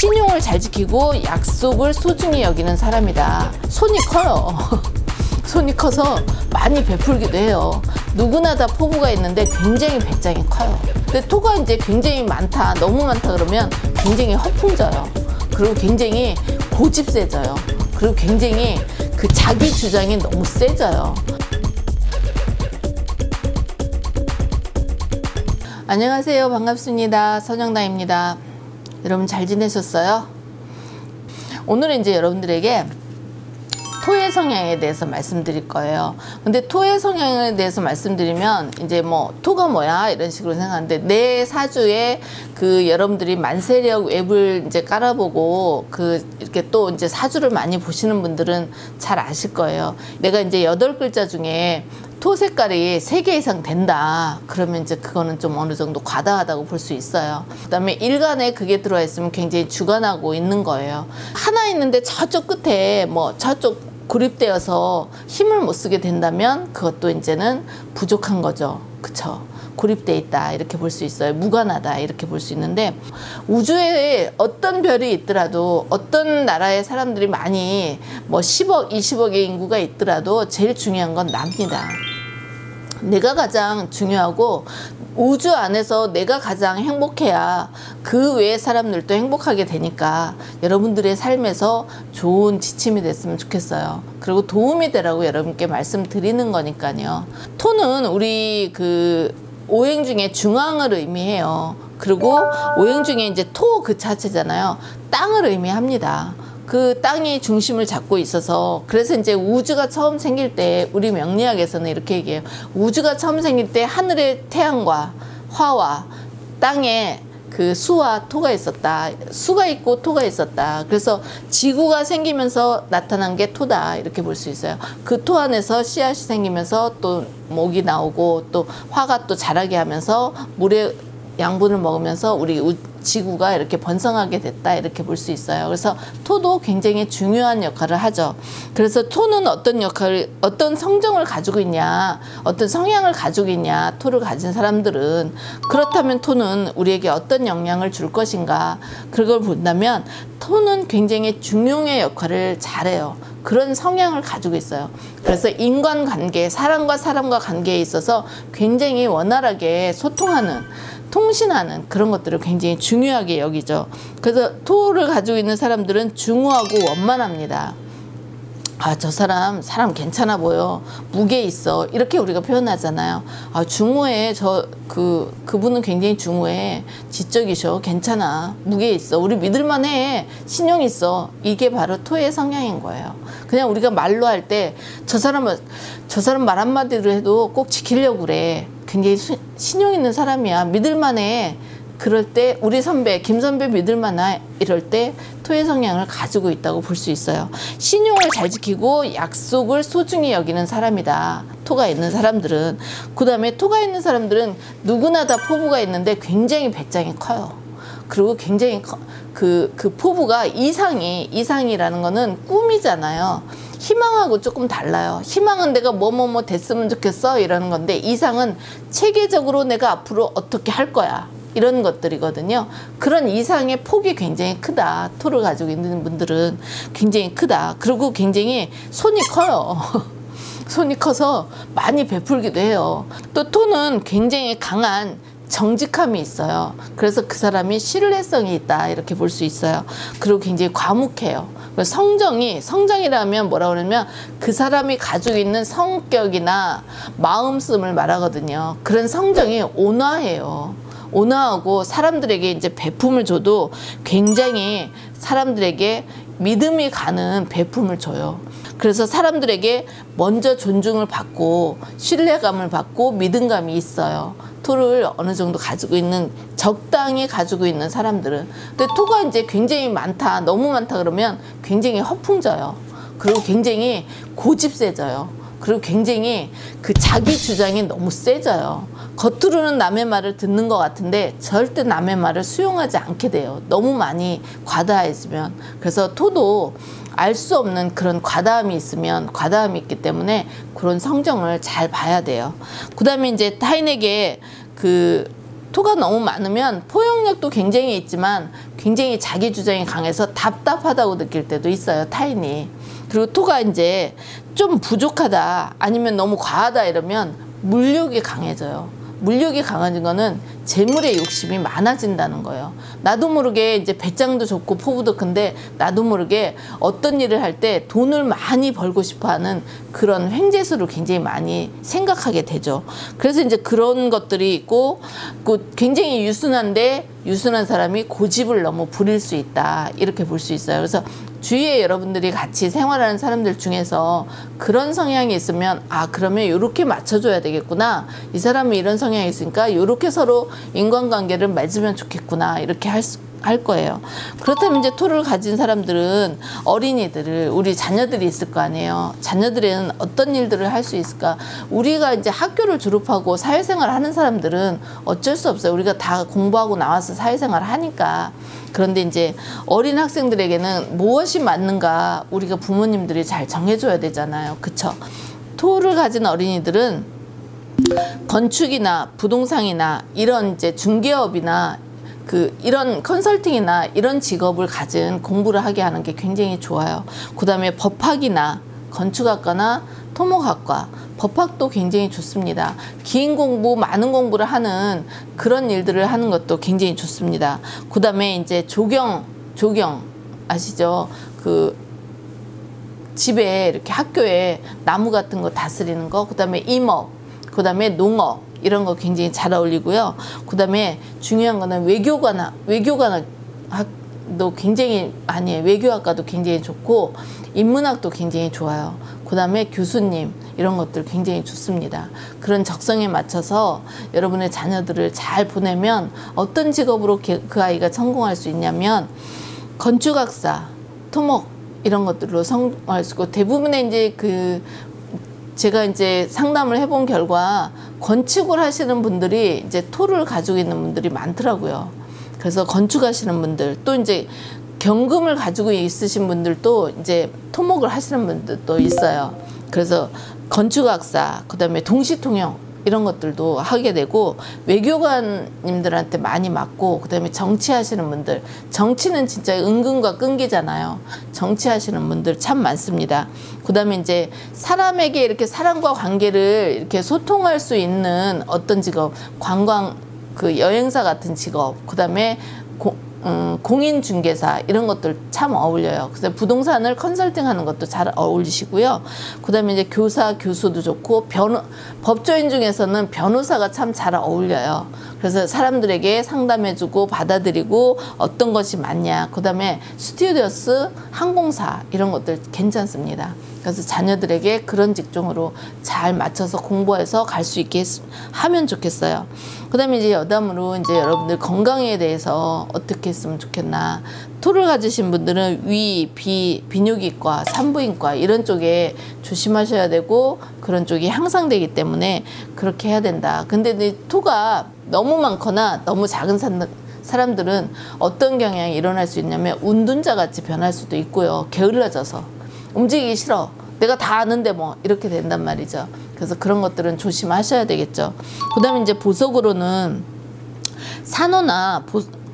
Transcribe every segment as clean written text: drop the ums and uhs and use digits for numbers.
신용을 잘 지키고 약속을 소중히 여기는 사람이다. 손이 커요. 손이 커서 많이 베풀기도 해요. 누구나 다 포부가 있는데 굉장히 배짱이 커요. 근데 토가 이제 굉장히 많다, 너무 많다 그러면 굉장히 허풍져요. 그리고 굉장히 고집세져요. 그리고 굉장히 그 자기 주장이 너무 세져요. 안녕하세요. 반갑습니다. 선영나입니다. 여러분 잘 지내셨어요? 오늘은 이제 여러분들에게 토의 성향에 대해서 말씀드릴 거예요. 근데 토의 성향에 대해서 말씀드리면 이제 뭐 토가 뭐야 이런 식으로 생각하는데, 내 사주에 그 여러분들이 만세력 웹을 이제 깔아보고 이렇게 또 이제 사주를 많이 보시는 분들은 잘 아실 거예요. 내가 이제 8글자 중에 토 색깔이 3개 이상 된다 그러면 이제 그거는 좀 어느 정도 과다하다고 볼 수 있어요. 그 다음에 일간에 그게 들어와 있으면 굉장히 주관하고 있는 거예요. 하나 있는데 저쪽 끝에 뭐 저쪽 고립되어서 힘을 못 쓰게 된다면 그것도 이제는 부족한 거죠. 그쵸? 고립돼 있다 이렇게 볼 수 있어요. 무관하다 이렇게 볼 수 있는데, 우주에 어떤 별이 있더라도, 어떤 나라의 사람들이 많이 뭐 10억 20억의 인구가 있더라도 제일 중요한 건 납니다. 내가 가장 중요하고, 우주 안에서 내가 가장 행복해야 그 외의 사람들도 행복하게 되니까 여러분들의 삶에서 좋은 지침이 됐으면 좋겠어요. 그리고 도움이 되라고 여러분께 말씀드리는 거니까요. 토는 우리 그 오행 중에 중앙을 의미해요. 그리고 오행 중에 이제 토 그 자체잖아요. 땅을 의미합니다. 그 땅이 중심을 잡고 있어서, 그래서 이제 우주가 처음 생길 때 우리 명리학에서는 이렇게 얘기해요. 우주가 처음 생길 때 하늘에 태양과 화와 땅에 그 수와 토가 있었다. 수가 있고 토가 있었다. 그래서 지구가 생기면서 나타난 게 토다 이렇게 볼 수 있어요. 그 토 안에서 씨앗이 생기면서 또 목이 나오고, 또 화가 또 자라게 하면서 물의 양분을 먹으면서 우리 지구가 이렇게 번성하게 됐다 이렇게 볼 수 있어요. 그래서 토도 굉장히 중요한 역할을 하죠. 그래서 토는 어떤 성정을 가지고 있냐, 어떤 성향을 가지고 있냐, 토를 가진 사람들은, 그렇다면 토는 우리에게 어떤 영향을 줄 것인가, 그걸 본다면 토는 굉장히 중용의 역할을 잘해요. 그런 성향을 가지고 있어요. 그래서 인간관계, 사람과 사람과 관계에 있어서 굉장히 원활하게 소통하는, 통신하는 그런 것들을 굉장히 중요하게 여기죠. 그래서 토를 가지고 있는 사람들은 중후하고 원만합니다. 아, 저 사람 괜찮아 보여, 무게 있어, 이렇게 우리가 표현하잖아요. 아, 중후해, 그분은 굉장히 중후해, 지적이셔, 괜찮아, 무게 있어, 우리 믿을만해, 신용 있어. 이게 바로 토의 성향인 거예요. 그냥 우리가 말로 할 때 저 사람 말 한마디로 해도 꼭 지키려고 그래, 굉장히 신용 있는 사람이야, 믿을만해. 그럴 때 우리 선배 김 선배 믿을만한, 이럴 때 토의 성향을 가지고 있다고 볼 수 있어요. 신용을 잘 지키고 약속을 소중히 여기는 사람이다, 토가 있는 사람들은. 그 다음에 토가 있는 사람들은 누구나 다 포부가 있는데 굉장히 배짱이 커요. 그리고 굉장히 그 포부가 이상이라는 거는 꿈이잖아요. 희망하고 조금 달라요. 희망은 내가 뭐뭐뭐 됐으면 좋겠어 이러는 건데, 이상은 체계적으로 내가 앞으로 어떻게 할 거야 이런 것들이거든요. 그런 이상의 폭이 굉장히 크다. 토를 가지고 있는 분들은 굉장히 크다. 그리고 굉장히 손이 커요. 손이 커서 많이 베풀기도 해요. 또 토는 굉장히 강한 정직함이 있어요. 그래서 그 사람이 신뢰성이 있다 이렇게 볼 수 있어요. 그리고 굉장히 과묵해요. 성정이라면 뭐라 그러면 그 사람이 가지고 있는 성격이나 마음씀을 말하거든요. 그런 성정이 온화해요. 온화하고 사람들에게 이제 베품을 줘도 굉장히 사람들에게 믿음이 가는 베품을 줘요. 그래서 사람들에게 먼저 존중을 받고 신뢰감을 받고 믿음감이 있어요. 토를 어느 정도 가지고 있는, 적당히 가지고 있는 사람들은. 근데 토가 이제 굉장히 많다, 너무 많다 그러면 굉장히 허풍져요. 그리고 굉장히 고집세져요. 그리고 굉장히 그 자기 주장이 너무 세져요. 겉으로는 남의 말을 듣는 것 같은데 절대 남의 말을 수용하지 않게 돼요. 너무 많이 과다해지면. 그래서 토도 알 수 없는 그런 과다함이 있기 때문에 그런 성정을 잘 봐야 돼요. 그 다음에 이제 타인에게 토가 너무 많으면 생명력도 굉장히 있지만 굉장히 자기 주장이 강해서 답답하다고 느낄 때도 있어요, 타인이. 그리고 토가 이제 좀 부족하다 아니면 너무 과하다 이러면 물욕이 강해져요. 물욕이 강해진 거는 재물의 욕심이 많아진다는 거예요. 나도 모르게 이제 배짱도 좋고 포부도 큰데 나도 모르게 어떤 일을 할 때 돈을 많이 벌고 싶어 하는 그런 횡재수를 굉장히 많이 생각하게 되죠. 그래서 이제 그런 것들이 있고 굉장히 유순한데 유순한 사람이 고집을 너무 부릴 수 있다, 이렇게 볼 수 있어요. 그래서 주위에 여러분들이 같이 생활하는 사람들 중에서 그런 성향이 있으면 아, 그러면 이렇게 맞춰줘야 되겠구나, 이 사람은 이런 성향이 있으니까 이렇게 서로 인간관계를 맺으면 좋겠구나, 이렇게 할 거예요. 그렇다면 이제 토를 가진 사람들은 어린이들을, 우리 자녀들이 있을 거 아니에요. 자녀들은 어떤 일들을 할 수 있을까? 우리가 이제 학교를 졸업하고 사회생활 하는 사람들은 어쩔 수 없어요. 우리가 다 공부하고 나와서 사회생활을 하니까. 그런데 이제 어린 학생들에게는 무엇이 맞는가 우리가 부모님들이 잘 정해줘야 되잖아요. 그쵸? 토를 가진 어린이들은 건축이나 부동산이나 이런 이제 중개업이나 이런 컨설팅이나 이런 직업을 가진 공부를 하게 하는 게 굉장히 좋아요. 그 다음에 법학이나 건축학과나 토목학과, 법학도 굉장히 좋습니다. 긴 공부, 많은 공부를 하는 그런 일들을 하는 것도 굉장히 좋습니다. 그 다음에 이제 조경 아시죠? 집에 이렇게 학교에 나무 같은 거 다스리는 거, 그 다음에 임업, 그 다음에 농업, 이런 거 굉장히 잘 어울리고요. 그 다음에 중요한 거는 외교관학도 굉장히 많이 해요. 외교학과도 굉장히 좋고 인문학도 굉장히 좋아요. 그 다음에 교수님, 이런 것들 굉장히 좋습니다. 그런 적성에 맞춰서 여러분의 자녀들을 잘 보내면 어떤 직업으로 그 아이가 성공할 수 있냐면 건축학사, 토목 이런 것들로 성공할 수 있고, 대부분의 이제 제가 이제 상담을 해본 결과 건축을 하시는 분들이 이제 토를 가지고 있는 분들이 많더라고요. 그래서 건축하시는 분들, 또 이제 경금을 가지고 있으신 분들도 이제 토목을 하시는 분들도 있어요. 그래서 건축학사, 그 다음에 동시통역 이런 것들도 하게 되고, 외교관님들한테 많이 맞고, 그 다음에 정치하시는 분들, 정치는 진짜 은근과 끈기잖아요. 정치하시는 분들 참 많습니다. 그 다음에 이제 사람에게 이렇게 사람과 관계를 이렇게 소통할 수 있는 어떤 직업, 관광, 여행사 같은 직업, 그 다음에 공인중개사 이런 것들 참 어울려요. 그래서 부동산을 컨설팅하는 것도 잘 어울리시고요. 그 다음에 이제 교사, 교수도 좋고, 법조인 중에서는 변호사가 참 잘 어울려요. 그래서 사람들에게 상담해주고 받아들이고 어떤 것이 맞냐. 그 다음에 스튜어디스, 항공사 이런 것들 괜찮습니다. 그래서 자녀들에게 그런 직종으로 잘 맞춰서 공부해서 갈 수 있게 하면 좋겠어요. 그 다음에 이제 여담으로 이제 여러분들 건강에 대해서 어떻게 했으면 좋겠나. 토를 가지신 분들은 위, 비뇨기과, 산부인과 이런 쪽에 조심하셔야 되고, 그런 쪽이 향상되기 때문에 그렇게 해야 된다. 근데 이 토가 너무 많거나 너무 작은 사람들은 어떤 경향이 일어날 수 있냐면 운둔자 같이 변할 수도 있고요. 게을러져서 움직이기 싫어, 내가 다 아는데 뭐, 이렇게 된단 말이죠. 그래서 그런 것들은 조심하셔야 되겠죠. 그 다음에 이제 보석으로는 산호나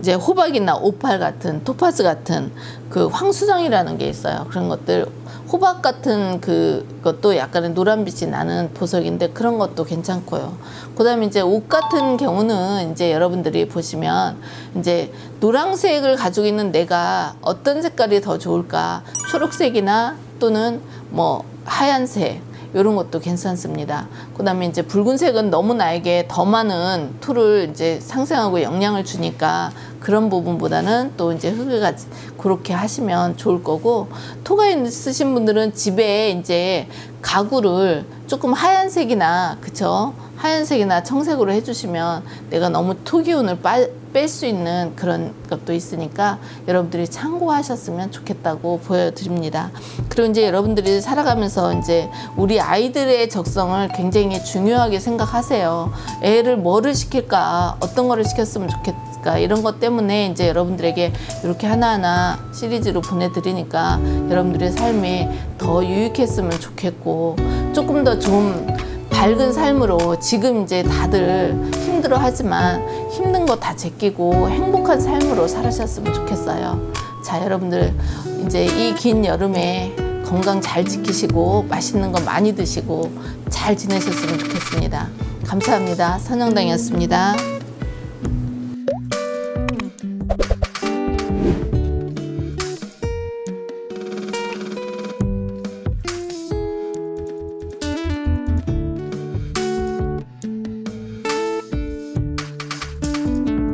이제 호박이나 오팔 같은, 토파즈 같은 황수정이라는 게 있어요. 그런 것들, 호박 같은 그것도 약간의 노란빛이 나는 보석인데 그런 것도 괜찮고요. 그 다음에 이제 옷 같은 경우는 이제 여러분들이 보시면 이제 노란색을 가지고 있는 내가 어떤 색깔이 더 좋을까, 초록색이나 또는 뭐 하얀색 이런 것도 괜찮습니다. 그 다음에 이제 붉은색은 너무 나에게 더 많은 토를 이제 상생하고 영향을 주니까 그런 부분보다는 또 이제 흙을 가지 그렇게 하시면 좋을 거고, 토가 있으신 분들은 집에 이제 가구를 조금 하얀색이나, 그쵸? 하얀색이나 청색으로 해주시면 내가 너무 토 기운을 뺄 수 있는 그런 것도 있으니까 여러분들이 참고하셨으면 좋겠다고 보여드립니다. 그리고 이제 여러분들이 살아가면서 이제 우리 아이들의 적성을 굉장히 중요하게 생각하세요. 애를 뭐를 시킬까, 어떤 거를 시켰으면 좋겠을까, 이런 것 때문에 이제 여러분들에게 이렇게 하나하나 시리즈로 보내드리니까 여러분들의 삶이 더 유익했으면 좋겠고, 조금 더 좀 밝은 삶으로, 지금 이제 다들 힘들어 하지만 힘든 거 다 제끼고 행복한 삶으로 살으셨으면 좋겠어요. 자, 여러분들 이제 이 긴 여름에 건강 잘 지키시고 맛있는 거 많이 드시고 잘 지내셨으면 좋겠습니다. 감사합니다. 선영당이었습니다.